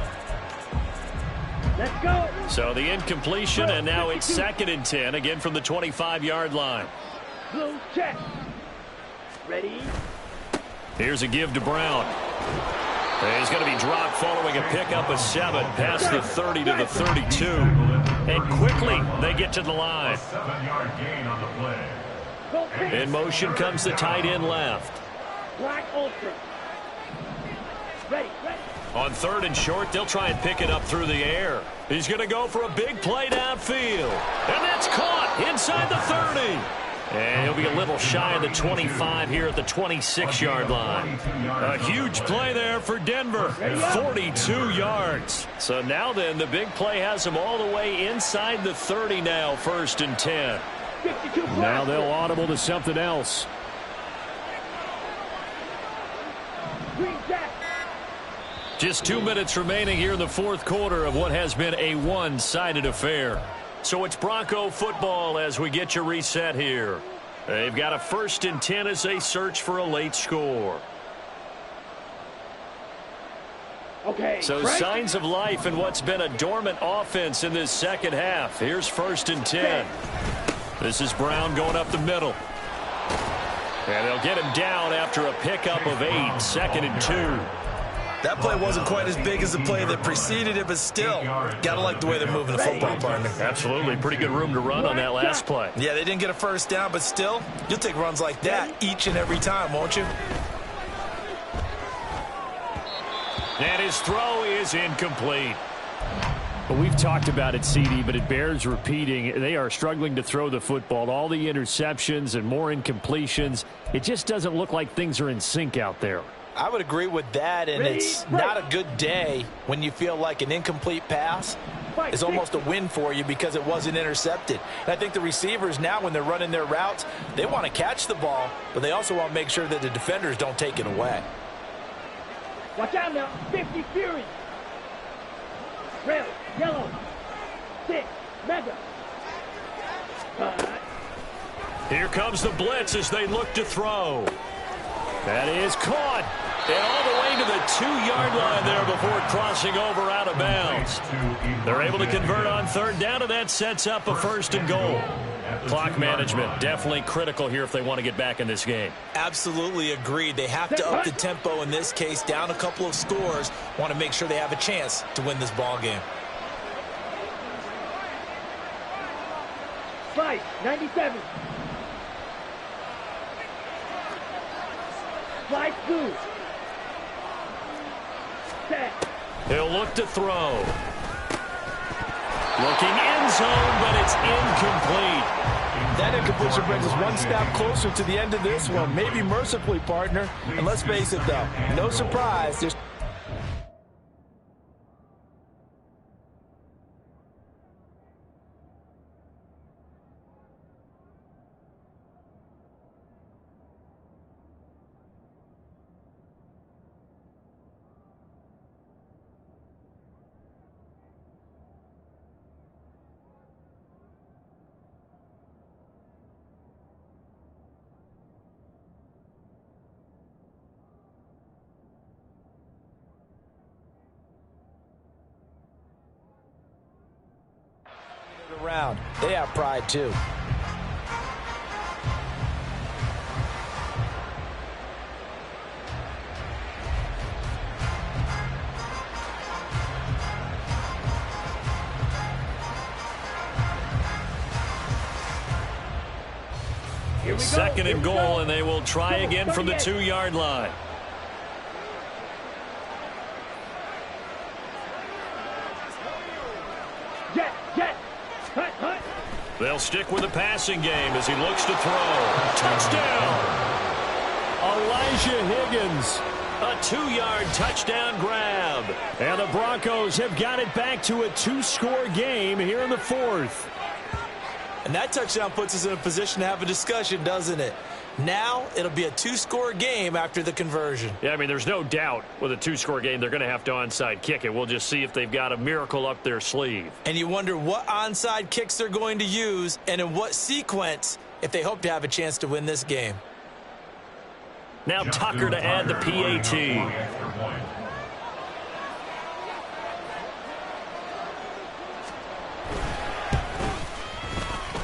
Let's go. So the incompletion, and now it's second and 10, again from the 25-yard line. Blue check. Ready? Here's a give to Brown. He's going to be dropped following a pickup of 7 past the 30 to the 32. And quickly they get to the line. 7-yard gain on the play. In motion comes the tight end left. Black Ultra. Ready. On third and short, they'll try and pick it up through the air. He's going to go for a big play downfield. And that's caught inside the 30. And he'll be a little shy of the 25 here at the 26-yard line. A huge play there for Denver. 42 yards. So now then, the big play has them all the way inside the 30 now, first and 10. Now they'll audible to something else. Green jack. Just 2 minutes remaining here in the fourth quarter of what has been a one-sided affair. So it's Bronco football as we get you reset here. They've got a first and 10 as they search for a late score. Okay. So signs of life in what's been a dormant offense in this second half. Here's first and 10. This is Brown going up the middle. And they'll get him down after a pickup of 8, second and 2. That play wasn't quite as big as the play that preceded it, but still, got to like the way they're moving the football, partner. Absolutely. Pretty good room to run on that last play. Yeah, they didn't get a first down, but still, you'll take runs like that each and every time, won't you? And his throw is incomplete. Well, we've talked about it, CD, but it bears repeating. They are struggling to throw the football. All the interceptions and more incompletions. It just doesn't look like things are in sync out there. I would agree with that, and it's not a good day when you feel like an incomplete pass is almost a win for you because it wasn't intercepted. And I think the receivers now, when they're running their routes, they want to catch the ball, but they also want to make sure that the defenders don't take it away. Watch out now. 50 Fury. Red, yellow. 6, mega. Here comes the blitz as they look to throw. That is caught. And all the way to the 2-yard line there before crossing over out of bounds. They're able to convert on third down, and that sets up a 1st and goal. Clock management definitely critical here if they want to get back in this game. Absolutely agreed. They have to up the tempo in this case, down a couple of scores. Want to make sure they have a chance to win this ball game. 97. Fly through. Set. He'll look to throw. Looking end zone, but it's incomplete. That incompletion brings us one step closer to the end of this one. Maybe mercifully, partner. And let's face it, though, no surprise. There's around. They have pride, too. Second and goal, and they will try again from the 2-yard line. They'll stick with the passing game as he looks to throw. Touchdown! Elijah Higgins. A 2-yard touchdown grab. And the Broncos have got it back to a 2-score game here in the 4th. And that touchdown puts us in a position to have a discussion, doesn't it? Now it'll be a 2-score game after the conversion. Yeah, I mean, there's no doubt with a 2-score game they're going to have to onside kick it. We'll just see if they've got a miracle up their sleeve. And you wonder what onside kicks they're going to use and in what sequence if they hope to have a chance to win this game. Now Tucker to add the PAT.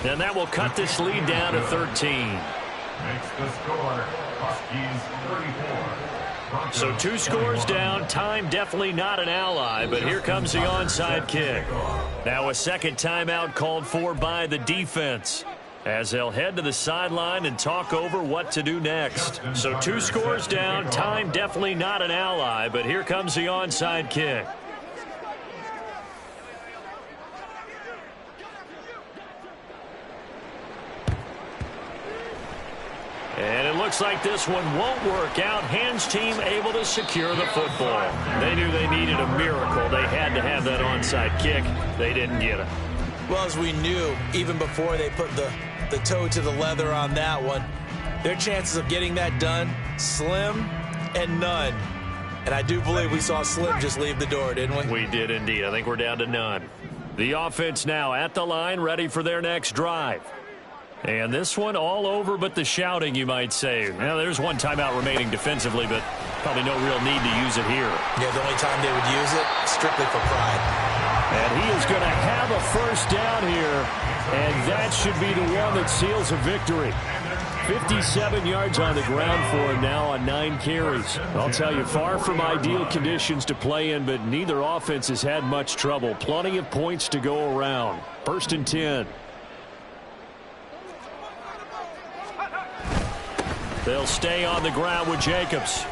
And that will cut this lead down to 13. Makes the score, Huskies 34. So 2 scores down. Time definitely not an ally, but here comes the onside kick. Now a second timeout called for by the defense as they'll head to the sideline and talk over what to do next. So 2 scores down. Time definitely not an ally, but here comes the onside kick. And it looks like this one won't work out. Hands team able to secure the football. They knew they needed a miracle. They had to have that onside kick. They didn't get it. Well, as we knew, even before they put the toe to the leather on that one, their chances of getting that done, slim and none. And I do believe we saw Slim just leave the door, didn't we? We did indeed. I think we're down to none. The offense now at the line, ready for their next drive. And this one all over but the shouting, you might say. Now, there's one timeout remaining defensively, but probably no real need to use it here. Yeah, the only time they would use it, strictly for pride. And he is going to have a first down here, and that should be the one that seals a victory. 57 yards on the ground for him now on 9 carries. I'll tell you, far from ideal conditions to play in, but neither offense has had much trouble. Plenty of points to go around. 1st and 10. They'll stay on the ground with Jacobs.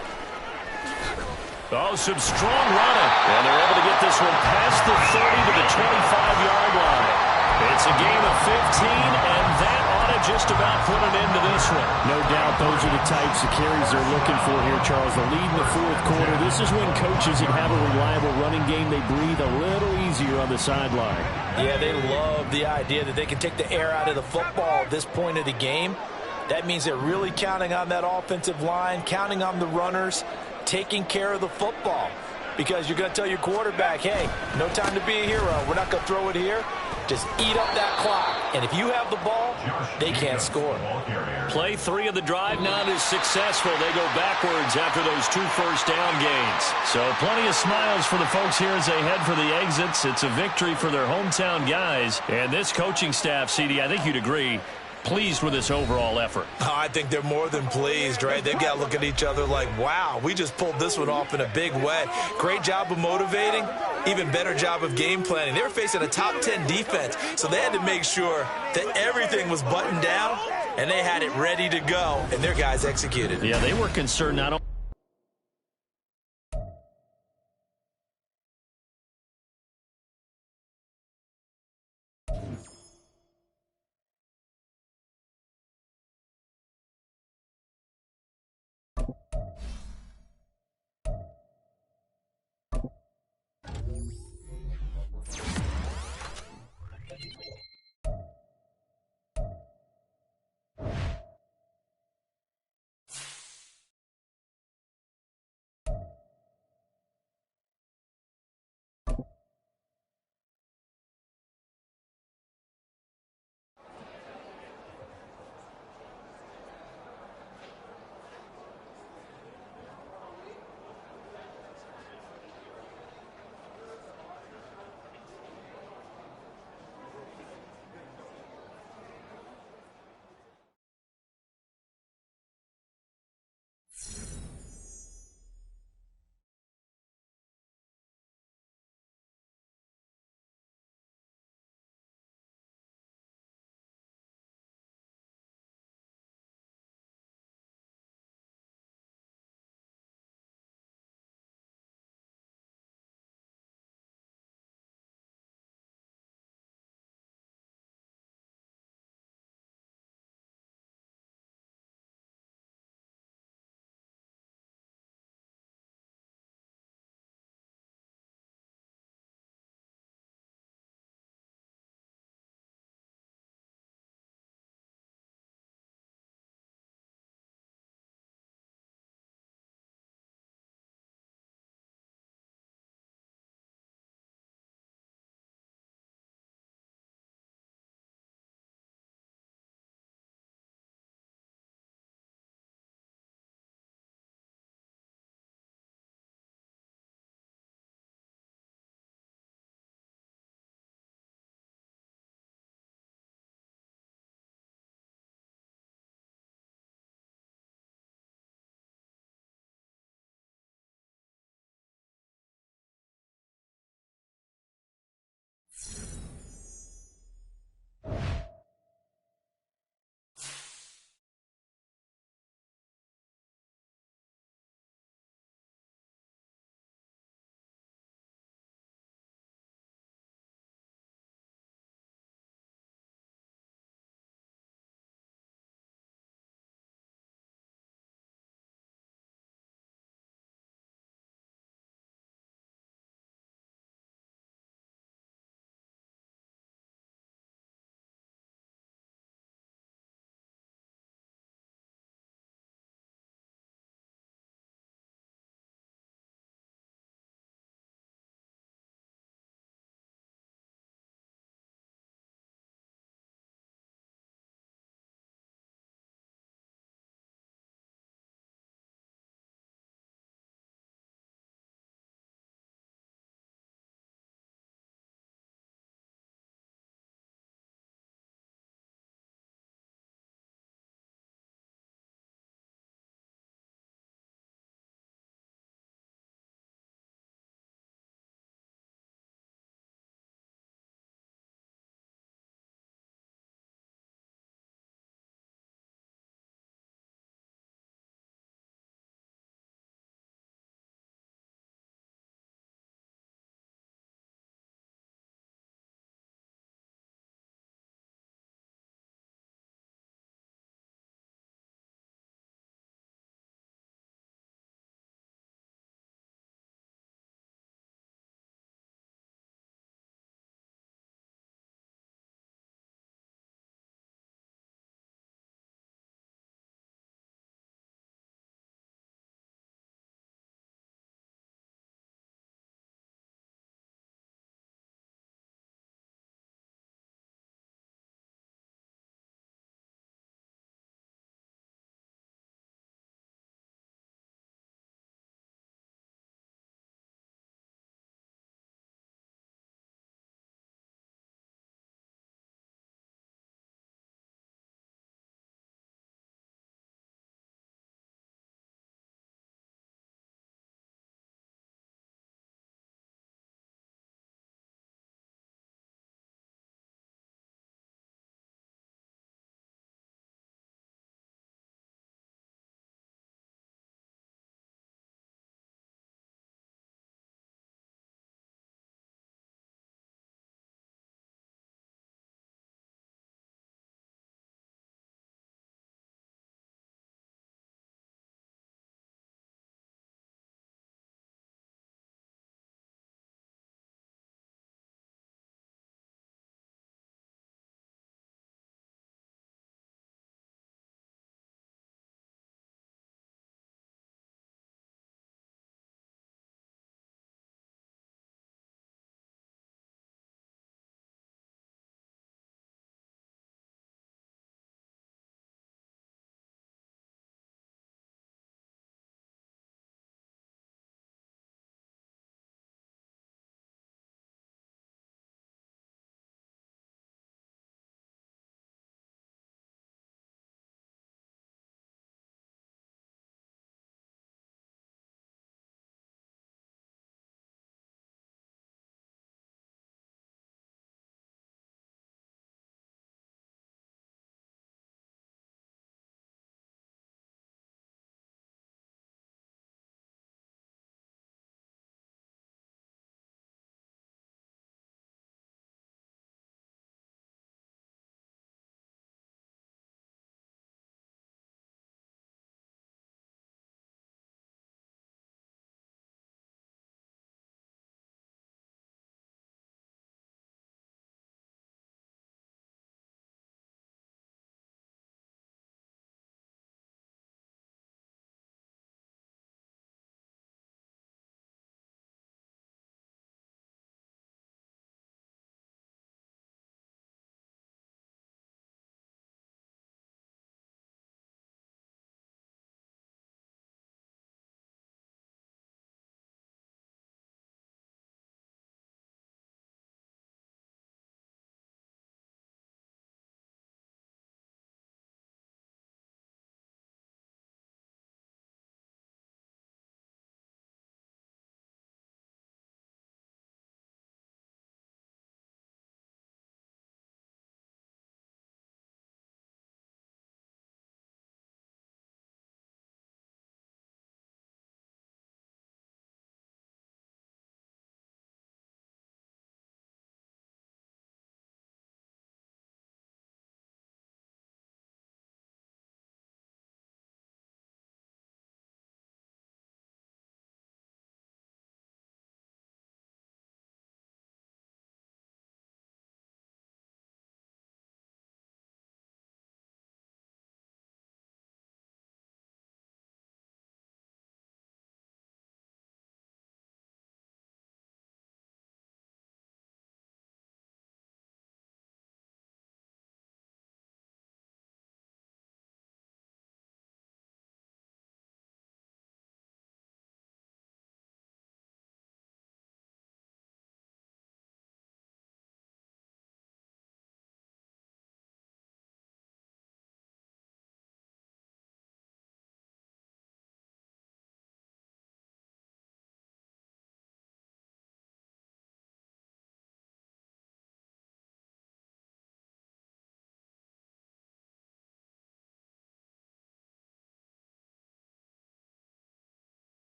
Oh, some strong running. And they're able to get this one past the 30 to the 25-yard line. It's a game of 15, and that ought to just about put an end to this one. No doubt those are the types of carries they're looking for here, Charles. The lead in the 4th quarter. This is when coaches that have a reliable running game, they breathe a little easier on the sideline. Yeah, they love the idea that they can take the air out of the football at this point of the game. That means they're really counting on that offensive line, counting on the runners, taking care of the football. Because you're going to tell your quarterback, hey, no time to be a hero. We're not going to throw it here. Just eat up that clock. And if you have the ball, they can't score. Play 3 of the drive not as successful. They go backwards after those 2 first-down gains. So plenty of smiles for the folks here as they head for the exits. It's a victory for their hometown guys. And this coaching staff, CD, I think you'd agree, pleased with this overall effort. Oh, I think they're more than pleased, right? They've got to look at each other like, wow, we just pulled this one off in a big way. Great job of motivating, even better job of game planning. They were facing a top 10 defense, so they had to make sure that everything was buttoned down, and they had it ready to go, and their guys executed. Yeah, they were concerned not only